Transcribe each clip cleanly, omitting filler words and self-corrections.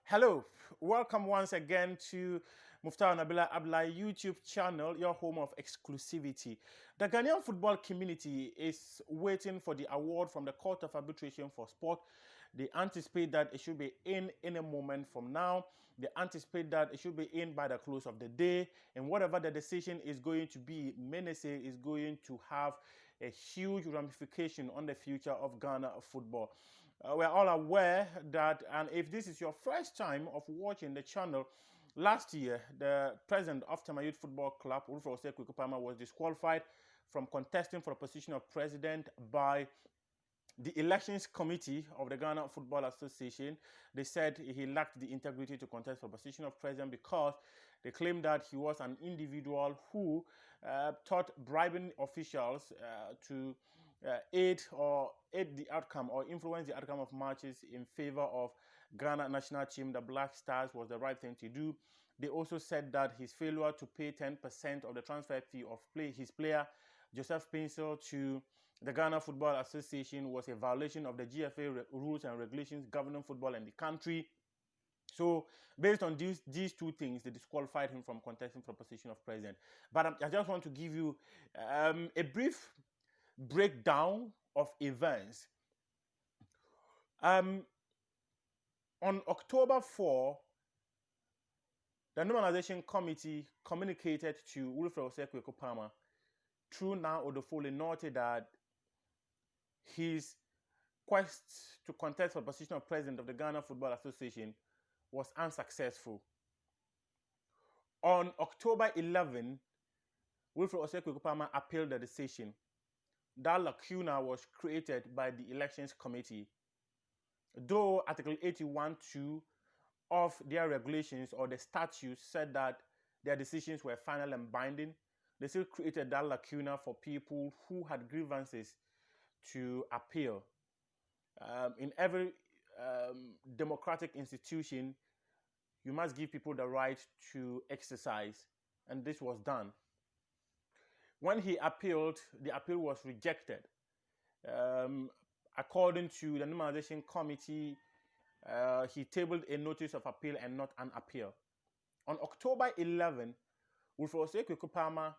Hello, welcome once again to Muftar Nabila Abla YouTube channel, your home of exclusivity. The Ghanaian football community is waiting for the award from the Court of Arbitration for Sport. They anticipate that it should be in a moment from now. They anticipate that it should be in by the close of the day. And whatever the decision is going to be, Menese is going to have a huge ramification on the future of Ghana football. We're all aware that, and if this is your first time of watching the channel, last year the president of Tema Youth Football Club, Wilfred Kwaku Osei, was disqualified from contesting for the position of president by the elections committee of the Ghana Football Association. They said he lacked the integrity to contest for the position of president because they claimed that he was an individual who taught bribing officials to aid the outcome or influence the outcome of matches in favor of Ghana national team, the Black Stars, was the right thing to do. They also said that his failure to pay 10% of the transfer fee of his player, Joseph Pinsel, to the Ghana Football Association was a violation of the GFA rules and regulations governing football in the country. So, based on these two things, they disqualified him from contesting for the position of president. But I just want to give you a brief breakdown of events. On October 4, the normalization committee communicated to Wilfred Kwaku Osei through now Odofole noted that his quest to contest for the position of president of the Ghana Football Association was unsuccessful. On October 11, Wilfred Kwaku Osei appealed the decision. That lacuna was created by the elections committee. Though Article 81(2) of their regulations or the statutes said that their decisions were final and binding, they still created that lacuna for people who had grievances to appeal. In every democratic institution, you must give people the right to exercise, and this was done. When he appealed, the appeal was rejected. According to the normalization committee, he tabled a notice of appeal and not an appeal. On October 11, Wilfred Kwaku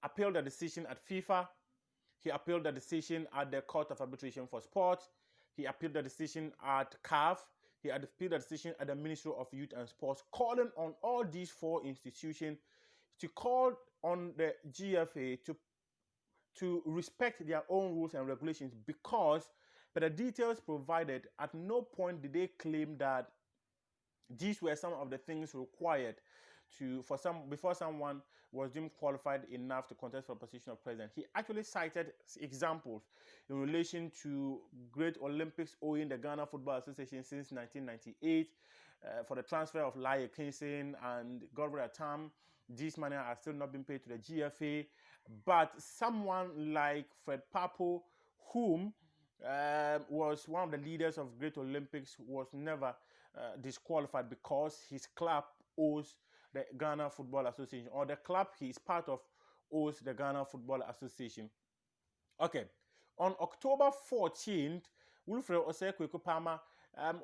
appealed the decision at FIFA. He appealed the decision at the Court of Arbitration for Sport. He appealed the decision at CAF. He appealed the decision at the Ministry of Youth and Sports, calling on all these four institutions to call on the GFA to respect their own rules and regulations, because by the details provided, at no point did they claim that these were some of the things required before someone was deemed qualified enough to contest for the position of president. He actually cited examples in relation to Great Olympics owing the Ghana Football Association since 1998 for the transfer of Laye Kinson and Godfrey Atam. These money are still not being paid to the GFA, but someone like Fred Papo, whom was one of the leaders of Great Olympics, was never disqualified because his club owes the Ghana Football Association, or the club he is part of owes the Ghana Football Association. Okay, on October 14th, Wilfred Kwaku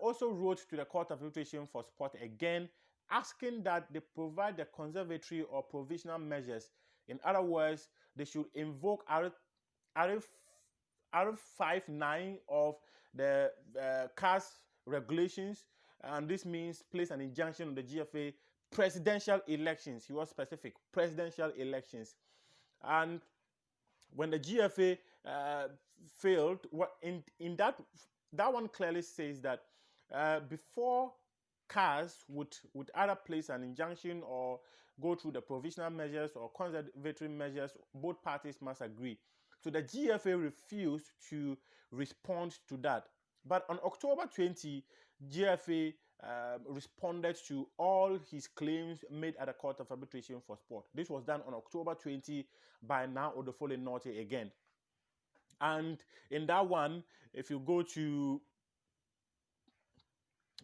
also wrote to the Court of Arbitration for Sport again, asking that they provide the conservatory or provisional measures. In other words, they should invoke R59 of the CAS regulations, and this means place an injunction on the GFA presidential elections. He was specific, presidential elections. And when the GFA failed, what in that one clearly says that before CAS would either place an injunction or go through the provisional measures or conservatory measures, both parties must agree. So the GFA refused to respond to that. But on October 20, GFA responded to all his claims made at the Court of Arbitration for Sport. This was done on October 20 by now Odofole Norte again. And in that one, if you go to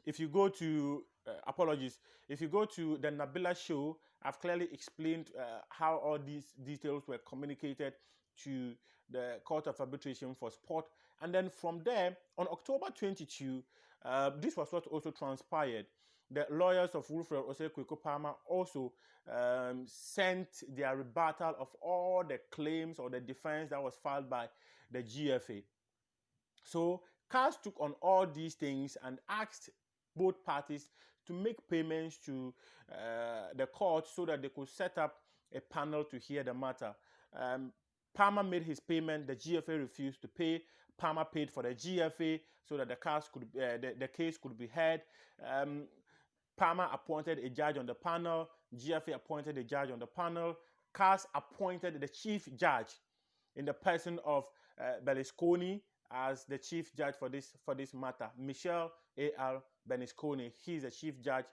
if you go to the Nabila show, I've clearly explained how all these details were communicated to the Court of Arbitration for Sport. And then from there, on October 22, this was what also transpired. the lawyers of Wilfred Kwaku Palmer also sent their rebuttal of all the claims or the defense that was filed by the GFA. So CAS took on all these things and asked both parties to make payments to the court so that they could set up a panel to hear the matter. Palmer made his payment. The GFA refused to pay. Palmer paid for the GFA so that the case could be heard. Palmer appointed a judge on the panel. GFA appointed a judge on the panel. CAS appointed the chief judge in the person of Berlusconi as the chief judge for this matter. Michel A.R. Berlusconi, he's the chief judge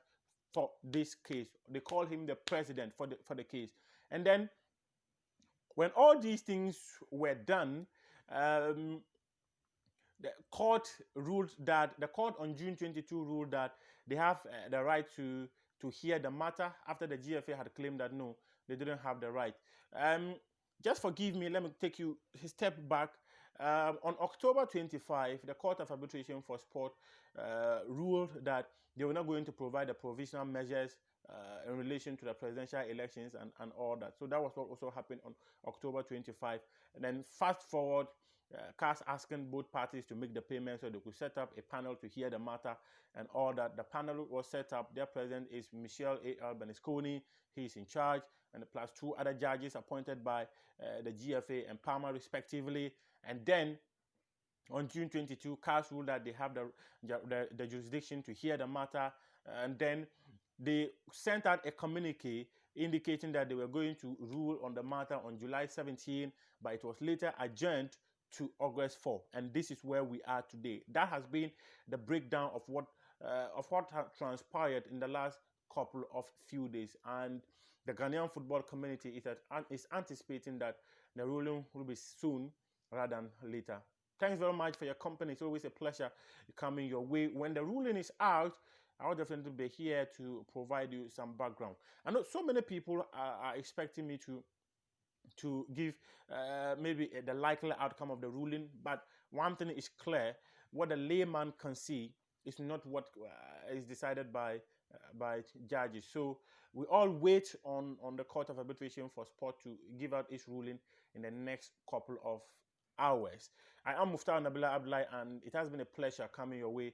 for this case. They call him the president for the case. And then when all these things were done, the court on June 22 ruled that they have the right to hear the matter after the GFA had claimed that no, they didn't have the right. Just forgive me, let me take you a step back. On October 25, the Court of Arbitration for Sport ruled that they were not going to provide the provisional measures in relation to the presidential elections and all that. So that was what also happened on October 25. And then fast forward, CAS asking both parties to make the payment so they could set up a panel to hear the matter and all that. The panel was set up. Their president is Michel A.R. Berlusconi. He is in charge, and plus two other judges appointed by the GFA and Palmer respectively. And then on June 22, CAS ruled that they have the jurisdiction to hear the matter, and then they sent out a communique indicating that they were going to rule on the matter on July 17, but it was later adjourned to August 4, and this is where we are today. That has been the breakdown of what has transpired in the last couple of few days, and the Ghanaian football community is anticipating that the ruling will be soon rather than later. Thanks very much for your company. It's always a pleasure coming your way. When the ruling is out, I'll definitely be here to provide you some background. I know so many people are expecting me to give maybe the likely outcome of the ruling, but one thing is clear: what the layman can see is not what is decided by judges. So we all wait on the Court of Arbitration for Sport to give out its ruling in the next couple of hours. I am Muftar Nabila Abdullahi, and it has been a pleasure coming your way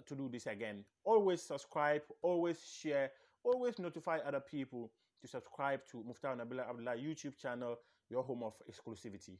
to do this again. Always subscribe, always share, always notify other people to subscribe to Muftar Nabila Abdullahi YouTube channel, your home of exclusivity.